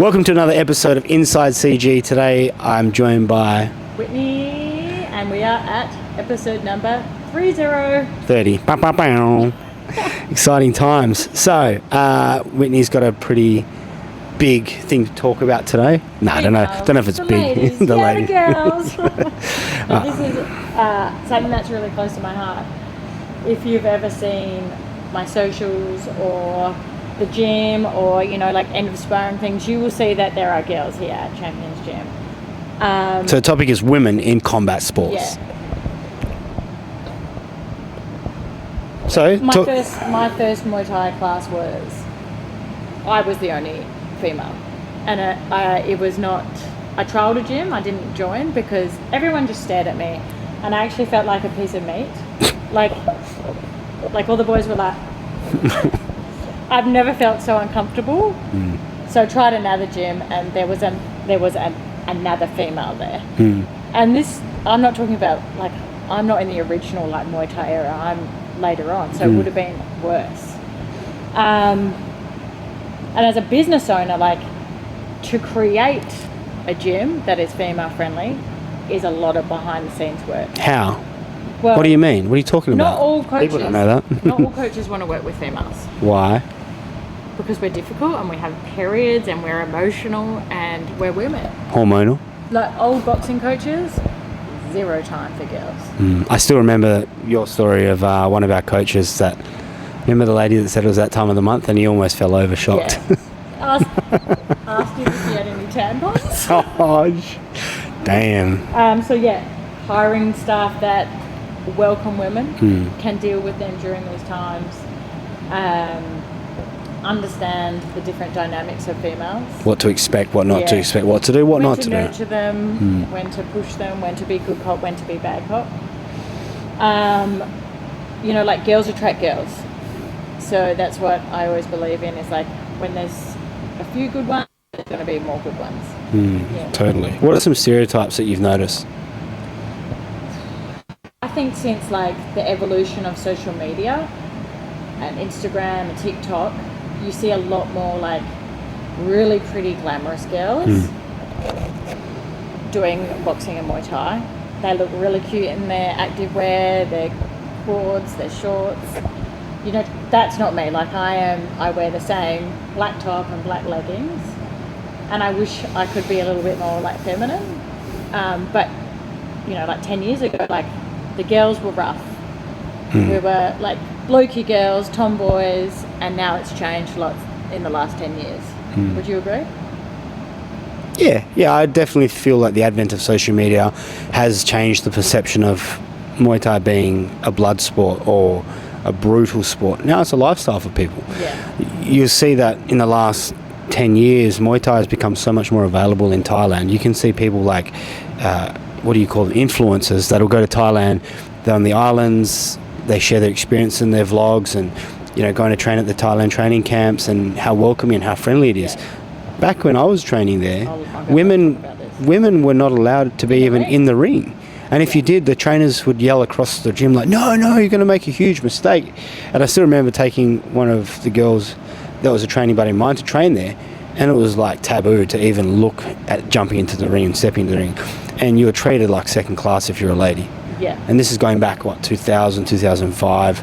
Welcome to another episode of Inside CG. Today I'm joined by Whitney, and we are at episode number 30. Bow, bow, bow. Exciting times. So, Whitney's got a pretty big thing to talk about today. No, I don't know if it's the big. Ladies. The yeah, ladies. the girls. But this is something that's really close to my heart. If you've ever seen my socials or the gym or, like end of sparring things, you will see that there are girls here at Champions Gym. So the topic is women in combat sports. Yeah. So My first Muay Thai class I was the only female, and it was not. I trialled a gym. I didn't join because everyone just stared at me, and I actually felt like a piece of meat. like all the boys were like. I've never felt so uncomfortable. So I tried another gym, and there was another female there. And this, I'm not talking about I'm not in the original Muay Thai era. I'm later on, so it would have been worse. And as a business owner, to create a gym that is female friendly is a lot of behind the scenes work. How? Well, what do you mean? What are you talking about? Not all coaches. People don't know that. Not all coaches want to work with females. Why? Because we're difficult and we have periods and we're emotional and we're women. Hormonal? Old boxing coaches, zero time for girls. I still remember your story of one of our coaches remember the lady that said it was that time of the month and he almost fell over shocked. Yeah. Asked him if he had any tampons. Gosh. Damn. Hiring staff that welcome women, can deal with them during these times, understand the different dynamics of females. What to expect, what not to expect, what to do, what not to do. When to nurture them, when to push them, when to be good cop, when to be bad cop. Girls attract girls. So that's what I always believe in, is when there's a few good ones, there's going to be more good ones. Totally. What are some stereotypes that you've noticed? I think since the evolution of social media and Instagram and TikTok, you see a lot more really pretty glamorous girls doing boxing and Muay Thai. They look really cute in their active wear, their cords, their shorts. That's not me. I wear the same black top and black leggings, and I wish I could be a little bit more feminine. But 10 years ago, the girls were rough. We were blokey girls, tomboys, and now it's changed a lot in the last 10 years. Would you agree? Yeah, I definitely feel like the advent of social media has changed the perception of Muay Thai being a blood sport or a brutal sport. Now it's a lifestyle for people. Yeah. You see that in the last 10 years, Muay Thai has become so much more available in Thailand. You can see people influencers that'll go to Thailand, they're on the islands, they share their experience in their vlogs and, going to train at the Thailand training camps and how welcoming and how friendly it is. Back when I was training there, women were not allowed to be even in the ring. And if you did, the trainers would yell across the gym no, you're going to make a huge mistake. And I still remember taking one of the girls that was a training buddy of mine to train there, and it was taboo to even look at jumping into the ring and stepping into the ring. And you were treated like second class if you're a lady. Yeah. And this is going back, 2000, 2005,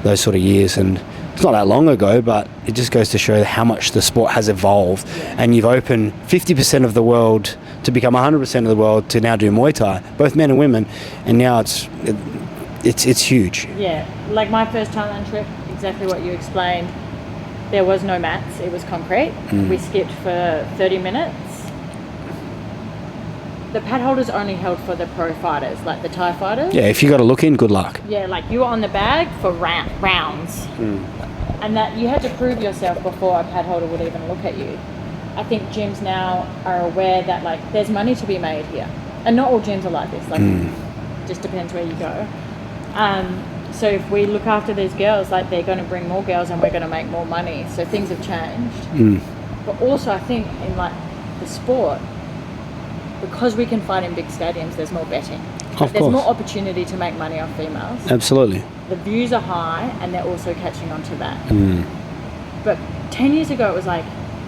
those sort of years. And it's not that long ago, but it just goes to show how much the sport has evolved. Yeah. And you've opened 50% of the world to become 100% of the world to now do Muay Thai, both men and women. And now it's huge. Yeah. My first Thailand trip, exactly what you explained. There was no mats, it was concrete. We skipped for 30 minutes. The pad holders only held for the pro fighters, the Thai fighters. Yeah, if you got to look in, good luck. Yeah, you were on the bag for rounds. And that you had to prove yourself before a pad holder would even look at you. I think gyms now are aware that there's money to be made here. And not all gyms are like this, just depends where you go. So if we look after these girls, they're going to bring more girls and we're going to make more money. So things have changed. But also I think in the sport, because we can fight in big stadiums, there's more betting. There's more opportunity to make money off females. Absolutely. The views are high and they're also catching on to that. But 10 years ago it was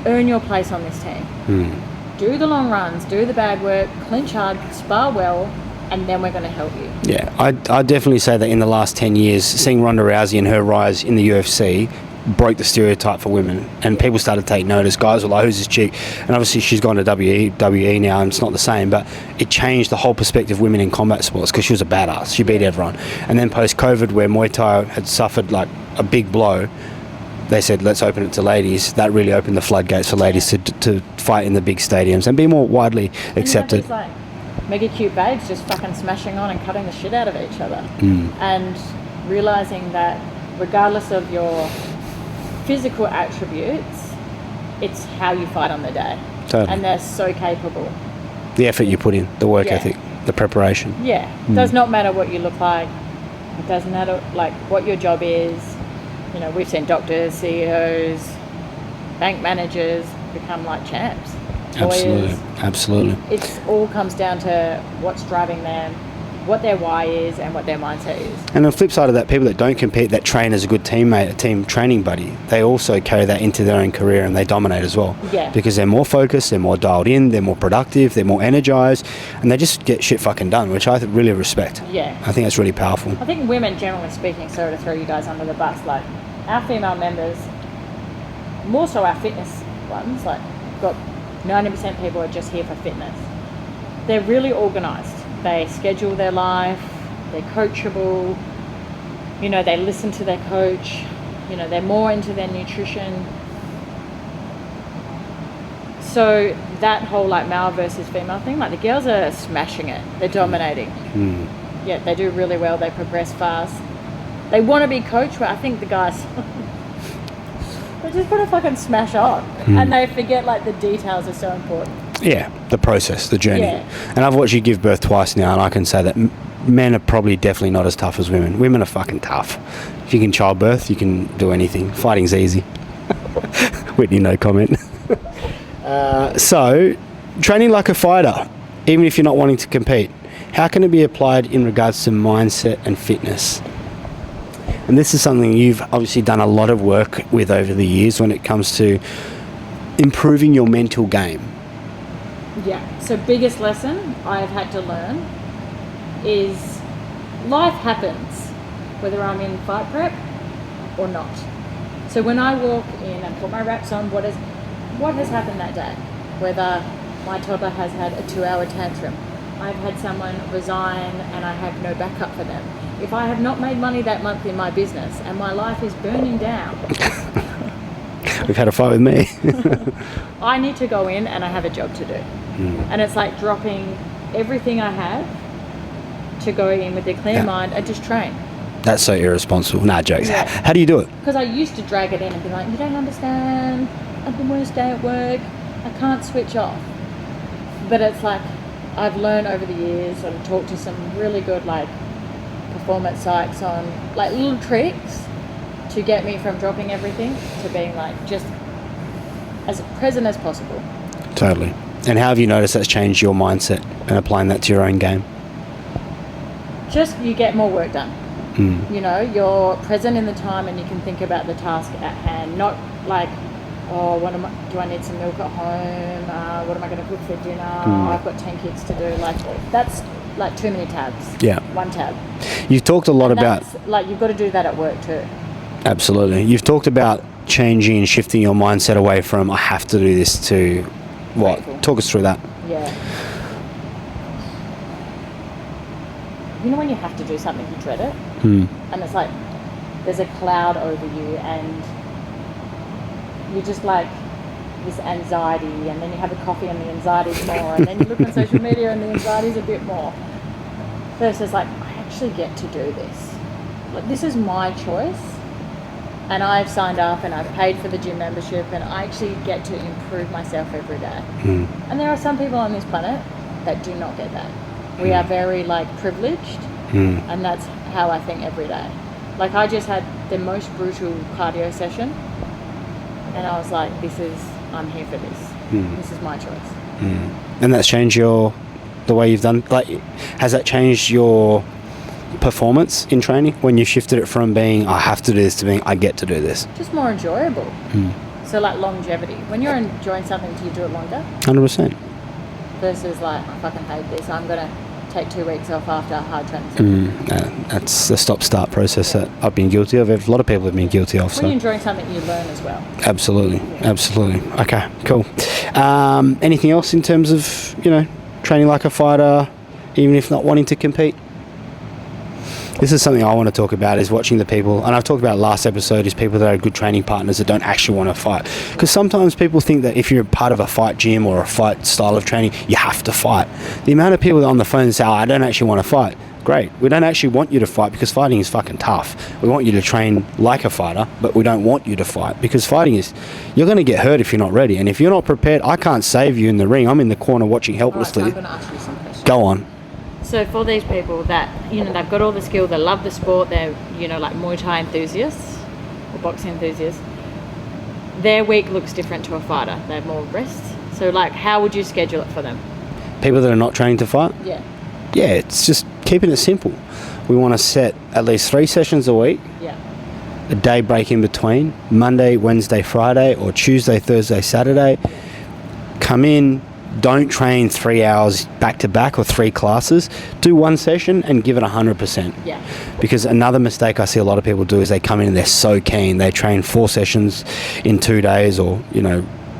earn your place on this team. Do the long runs, do the bag work, clinch hard, spar well, and then we're going to help you. Yeah, I'd definitely say that in the last 10 years, seeing Ronda Rousey and her rise in the UFC broke the stereotype for women, and people started to take notice. Guys were like, who's this chick? And obviously she's gone to WWE now, and it's not the same, but it changed the whole perspective of women in combat sports because she was a badass. She beat everyone. And then post-COVID, where Muay Thai had suffered like a big blow, they said, let's open it to ladies. That really opened the floodgates for ladies to fight in the big stadiums and be more widely accepted. And like mega cute babes just fucking smashing on and cutting the shit out of each other. And realising that regardless of your physical attributes, it's how you fight on the day. Totally. And they're so capable. The effort you put in, the work ethic, the preparation. Yeah. It does not matter what you look like. It doesn't matter like what your job is. You know, we've seen doctors, CEOs, bank managers become like champs. Lawyers. Absolutely. It all comes down to what's driving them, what their why is, and what their mindset is. And on the flip side of that, people that don't compete, that train as a good teammate, a team training buddy, they also carry that into their own career and they dominate as well. Yeah. Because they're more focused, they're more dialed in, they're more productive, they're more energized, and they just get shit fucking done, which I really respect. Yeah. I think that's really powerful. I think women, generally speaking, sorry to throw you guys under the bus, like our female members, more so our fitness ones, like got 90% people are just here for fitness. They're really organised. They schedule their life, they're coachable, you know, they listen to their coach, you know, they're more into their nutrition. So that whole like male versus female thing, like the girls are smashing it, they're dominating. Yeah, they do really well, they progress fast. They want to be coached, but I think the guys, they just want to fucking smash on. And they forget like the details are so important. Yeah, the process, the journey. Yeah. And I've watched you give birth twice now, and I can say that men are probably definitely not as tough as women. Women are fucking tough. If you can childbirth, you can do anything. Fighting's easy. Whitney, no comment. So, training like a fighter, even if you're not wanting to compete, how can it be applied in regards to mindset and fitness? And this is something you've obviously done a lot of work with over the years when it comes to improving your mental game. Yeah, so biggest lesson I've had to learn is life happens, whether I'm in fight prep or not. So when I walk in and put my wraps on, what has happened that day? Whether my toddler has had a 2-hour tantrum, I've had someone resign and I have no backup for them. If I have not made money that month in my business and my life is burning down, We've had a fight with me. I need to go in and I have a job to do. And it's like dropping everything I have to go in with a clear mind and just train. That's so irresponsible. Nah, jokes. Yeah. How do you do it? Because I used to drag it in and be like, you don't understand, I have the worst day at work, I can't switch off. But it's like, I've learned over the years and talked to some really good like performance psychs on like little tricks to get me from dropping everything to being like just as present as possible. Totally. And how have you noticed that's changed your mindset and applying that to your own game? Just you get more work done. You know, you're present in the time and you can think about the task at hand, not like, oh, do I need some milk at home? What am I going to cook for dinner? I've got 10 kids to do. Like, that's like too many tabs. Yeah. One tab. You've talked a lot about... Like, you've got to do that at work too. Absolutely. You've talked about changing and shifting your mindset away from, I have to do this, to what? Grateful. Talk us through that. Yeah. You know when you have to do something, you dread it? And it's like, there's a cloud over you and you're just like this anxiety, and then you have a coffee and the anxiety's more, and then you look on social media and the anxiety's a bit more. Versus like, I actually get to do this. Like, this is my choice, and I've signed up and I've paid for the gym membership, and I actually get to improve myself every day. And there are some people on this planet that do not get that. We are very like privileged, and that's how I think every day. Like, I just had the most brutal cardio session, and I was like, I'm here for this. This is my choice. And that's changed the way you've done, like, has that changed your performance in training when you shifted it from being, I have to do this, to being, I get to do this? Just more enjoyable. So like longevity. When you're enjoying something, do you do it longer? 100%. Versus like, I fucking hate this, I'm going to take 2 weeks off after a hard training session. That's the stop-start process that I've been guilty of. A lot of people have been guilty of. When you're enjoying something, you learn as well. Absolutely. Okay, cool. Anything else in terms of, training like a fighter, even if not wanting to compete? This is something I want to talk about, is watching the people, and I've talked about last episode, is people that are good training partners that don't actually want to fight. Because sometimes people think that if you're part of a fight gym or a fight style of training, you have to fight. The amount of people on the phone say, I don't actually want to fight. Great. We don't actually want you to fight because fighting is fucking tough. We want you to train like a fighter, but we don't want you to fight because fighting is, you're going to get hurt if you're not ready. And if you're not prepared, I can't save you in the ring. I'm in the corner watching helplessly. Right, so I'm going to ask you some questions. Go on. So for these people that, they've got all the skill, they love the sport, they're, like Muay Thai enthusiasts or boxing enthusiasts, their week looks different to a fighter. They have more rest. So like, how would you schedule it for them? People that are not training to fight? Yeah. Yeah, it's just keeping it simple. We want to set at least 3 sessions a week. Yeah. A day break in between, Monday, Wednesday, Friday, or Tuesday, Thursday, Saturday. Come in. Don't train 3 hours back to back or 3 classes. Do 1 session and give it 100%. Yeah. Because another mistake I see a lot of people do is they come in and they're so keen. They train 4 sessions in 2 days, or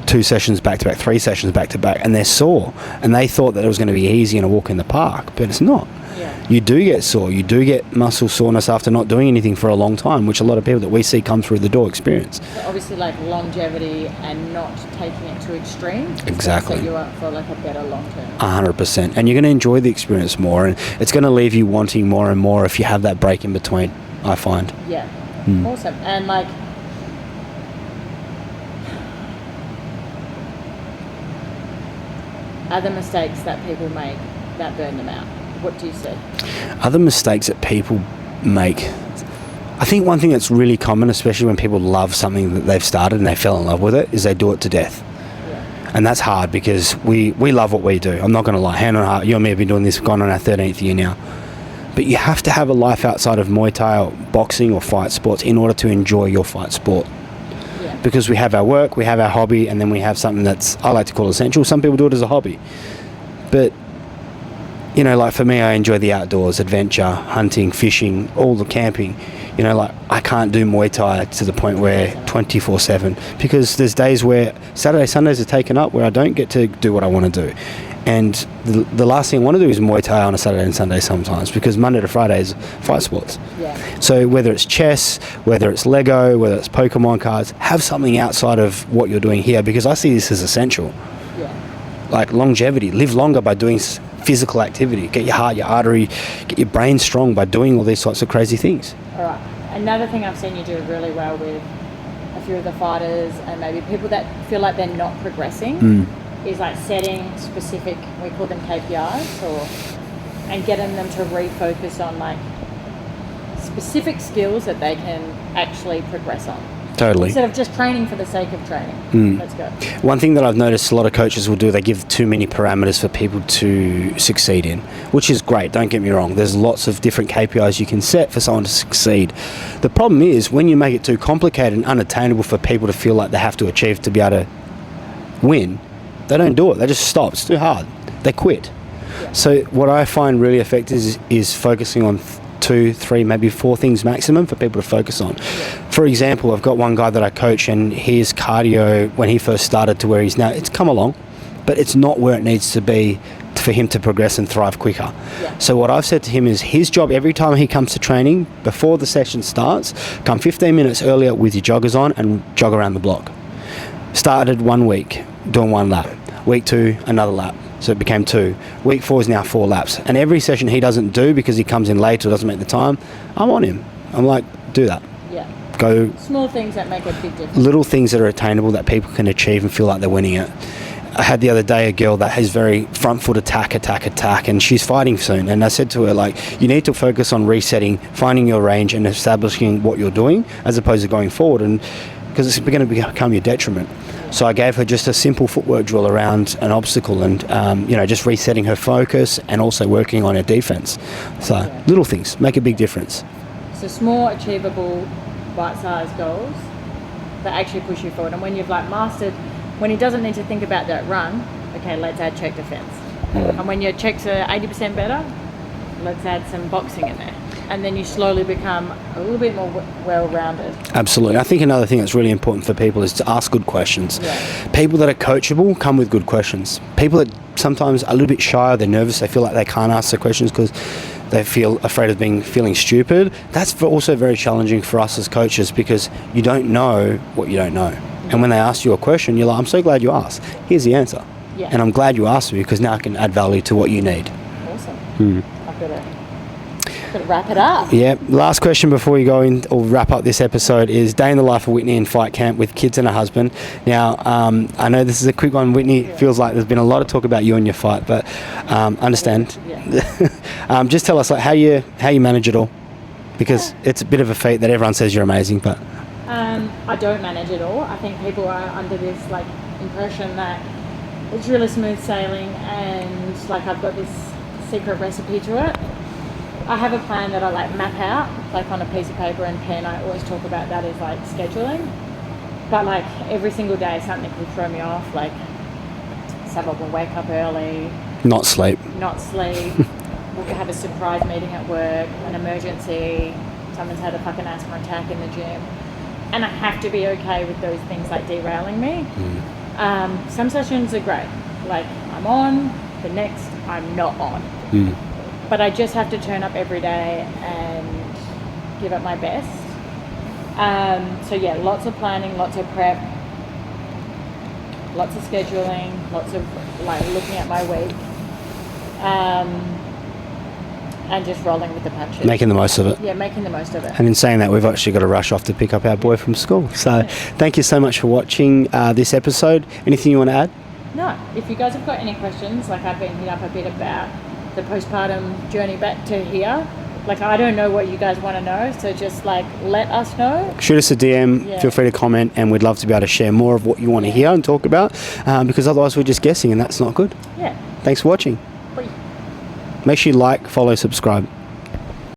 2 sessions back to back, 3 sessions back to back, and they're sore. And they thought that it was going to be easy and a walk in the park, but it's not. Yeah. You do get sore. You do get muscle soreness after not doing anything for a long time, which a lot of people that we see come through the door experience. So obviously, like longevity and not taking it to extreme. Exactly. Set you up for like a better long term. 100%. And you're going to enjoy the experience more, and it's going to leave you wanting more and more if you have that break in between, I find. Yeah. Awesome. And like, other mistakes that people make that burn them out. What do you see? Other mistakes that people make. I think one thing that's really common, especially when people love something that they've started and they fell in love with it, is they do it to death. Yeah. And that's hard because we love what we do. I'm not going to lie. Hand on heart, you and me have been doing this, gone on our 13th year now. But you have to have a life outside of Muay Thai or boxing or fight sports in order to enjoy your fight sport. Yeah. Because we have our work, we have our hobby, and then we have something that's, I like to call essential. Some people do it as a hobby. But like for me, I enjoy the outdoors, adventure, hunting, fishing, all the camping. I can't do Muay Thai to the point where 24/7, because there's days where Saturday, Sundays are taken up where I don't get to do what I want to do. And the last thing I want to do is Muay Thai on a Saturday and Sunday sometimes, because Monday to Friday is fight sports. Yeah. So whether it's chess, whether it's Lego, whether it's Pokemon cards, have something outside of what you're doing here, because I see this as essential. Yeah. Like longevity, live longer by doing physical activity. Get your heart, your artery, get your brain strong by doing all these sorts of crazy things. All right. Another thing I've seen you do really well with a few of the fighters and maybe people that feel like they're not progressing is like setting specific, we call them KPIs, and getting them to refocus on like specific skills that they can actually progress on. Totally. Instead of just training for the sake of training. Let's go. One thing that I've noticed a lot of coaches will do, they give too many parameters for people to succeed in, which is great, don't get me wrong. There's lots of different KPIs you can set for someone to succeed. The problem is when you make it too complicated and unattainable for people to feel like they have to achieve to be able to win, they don't do it. They just stop. It's too hard. They quit. Yeah. So what I find really effective is focusing on 2, 3, maybe 4 things maximum for people to focus on. For example, I've got one guy that I coach, and his cardio when he first started to where he's now, it's come along, but it's not where it needs to be for him to progress and thrive quicker. Yeah. So what I've said to him is his job every time he comes to training, before the session starts, come 15 minutes earlier with your joggers on and jog around the block. Started 1 week, doing 1 lap. Week 2, another lap. So it became 2. Week 4 is now 4 laps. And every session he doesn't do because he comes in late or doesn't make the time, I'm on him. I'm like, do that. Yeah. Go. Small things that make a big difference. Little things that are attainable that people can achieve and feel like they're winning it. I had the other day a girl that has very front foot attack, and she's fighting soon. And I said to her, like, you need to focus on resetting, finding your range and establishing what you're doing as opposed to going forward. And because it's going to become your detriment. So I gave her just a simple footwork drill around an obstacle and, just resetting her focus and also working on her defense. So little things make a big difference. So small, achievable, bite-sized goals that actually push you forward. And when you've like mastered, when he doesn't need to think about that run, okay, let's add check defense. And when your checks are 80% better, let's add some boxing in there. And then you slowly become a little bit more well-rounded. Absolutely. I think another thing that's really important for people is to ask good questions. Yeah. People that are coachable come with good questions. People that sometimes are a little bit shy, they're nervous, they feel like they can't ask the questions because they feel afraid of feeling stupid. That's also very challenging for us as coaches because you don't know what you don't know. And when they ask you a question, you're like, I'm so glad you asked. Here's the answer. Yeah. And I'm glad you asked me because now I can add value to what you need. Awesome. I've got to wrap it up. Yeah. Last question before we go in or wrap up this episode is day in the life of Whitney in fight camp with kids and a husband. Now, I know this is a quick one. Whitney, feels like there's been a lot of talk about you and your fight, but understand. Yeah. Just tell us like how you manage it all, because it's a bit of a feat that everyone says you're amazing, but I don't manage it all. I think people are under this like impression that it's really smooth sailing and like I've got this secret recipe to it. I have a plan that I like map out like on a piece of paper and pen. I always talk about that as like scheduling, but like every single day something will throw me off. Like someone will wake up early, not sleep. We'll have a surprise meeting at work, an emergency, someone's had a fucking asthma attack in the gym, and I have to be okay with those things like derailing me. Some sessions are great, like I'm on, the next I'm not on. But I just have to turn up every day and give it my best. So yeah, lots of planning, lots of prep, lots of scheduling, lots of like looking at my week, and just rolling with the punches. Making the most of it. Yeah, making the most of it. And in saying that, we've actually got to rush off to pick up our boy from school. So thank you so much for watching this episode. Anything you want to add? No, if you guys have got any questions, like I've been hit up a bit about the postpartum journey back to here. Like I don't know what you guys want to know, so just like let us know. Shoot us a DM, feel free to comment, and we'd love to be able to share more of what you want to hear and talk about, because otherwise we're just guessing and that's not good. Yeah. Thanks for watching. Bye. Make sure you like, follow, subscribe.